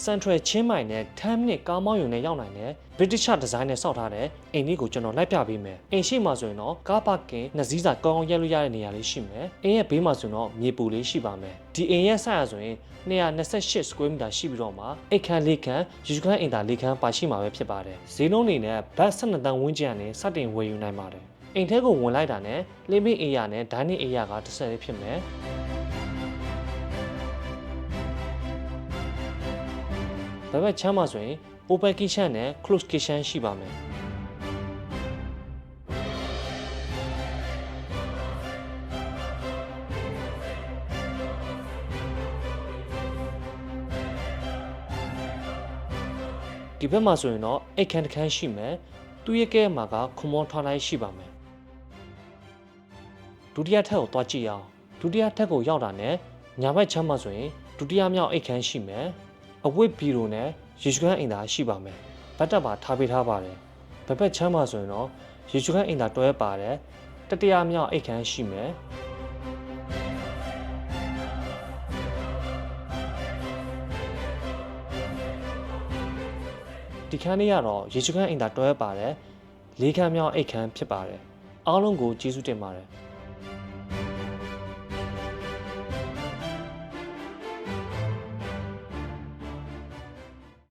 Central ချင်းမိုင်နဲ့10 minute ကားမောင်းယူနဲ့ရောက်နိုင်တဲ့ British design နဲ့စောက်ထားတဲ့အိမ်လေးကိုကျွန်တော်လိုက်ပြပေးမယ်အိမ်ရှိမှဆိုရင်တော့ကားပါကင်နှစ်စီးစာကောင်းအောင်ရက်လို့ရတဲ့နေရာလေးရှိမယ်အိမ်ရဲ့ဘေးမှာဆိုတော့မြေပူလေးရှိပါမယ်ဒီအိမ်ရဲ့ size ဆိုရင်228 square meter ရှိပြီးတော့မှအိတ်ခန်းလေးခန်းယူခန်းအိမ်သာလေးခန်းပါရှိမှာပဲဖြစ်ပါတယ်ဈေးနှုန်းအနေနဲ့ဘတ်12တန်းဝန်းကျင်နဲ့စတင်ဝယ်ယူနိုင်ပါတယ်အိမ်ထဲကိုဝင်လိုက်တာနဲ့ living area နဲ့ dining area ကတစ်ဆက်လေးဖြစ်မယ်ဒါပေမဲ့ချမ်းမှာဆိုရင် open kitchen နဲ့ closed kitchen ရှိပါမယ်ဒီဘက်မှာဆိုရင်တော့အိတ်ခန်းတစ်ခန်းရှိမယ်သူ့ရဲ့ကဲမှာကခွန်မောထွားလိုက်ရှိပါမယ်ဒုတိယထပ်ကိုသွားကြည့်အောင်ဒုတိယထပ်ကိုရောက်တာနဲ့ညာဘက်ချမ်းမှာဆိုရင်ဒုတိယမြောက်အိတ်ခန်းရှိမယ်အဝတ်ဘီရိုနဲ့ရေချွမ်းအိမ်သာရှိပါမယ်ဘတ်တက်ပါထားပေးထားပါတယ်ဘက်ဘက်ချမ်းမှာဆိုရင်တော့ရေချွမ်းအိမ်သာတွဲပါတယ်တတိယမြောက်အိတ်ခန်းရှိမယ်ဒီခန်းလေးကတော့ရေချွမ်းအိမ်သာတွဲပါတယ်၄ခန်းမြောက်အိတ်ခန်းဖြစ်ပါတယ်အားလုံးကိုကျေးဇူးတင်ပါတယ်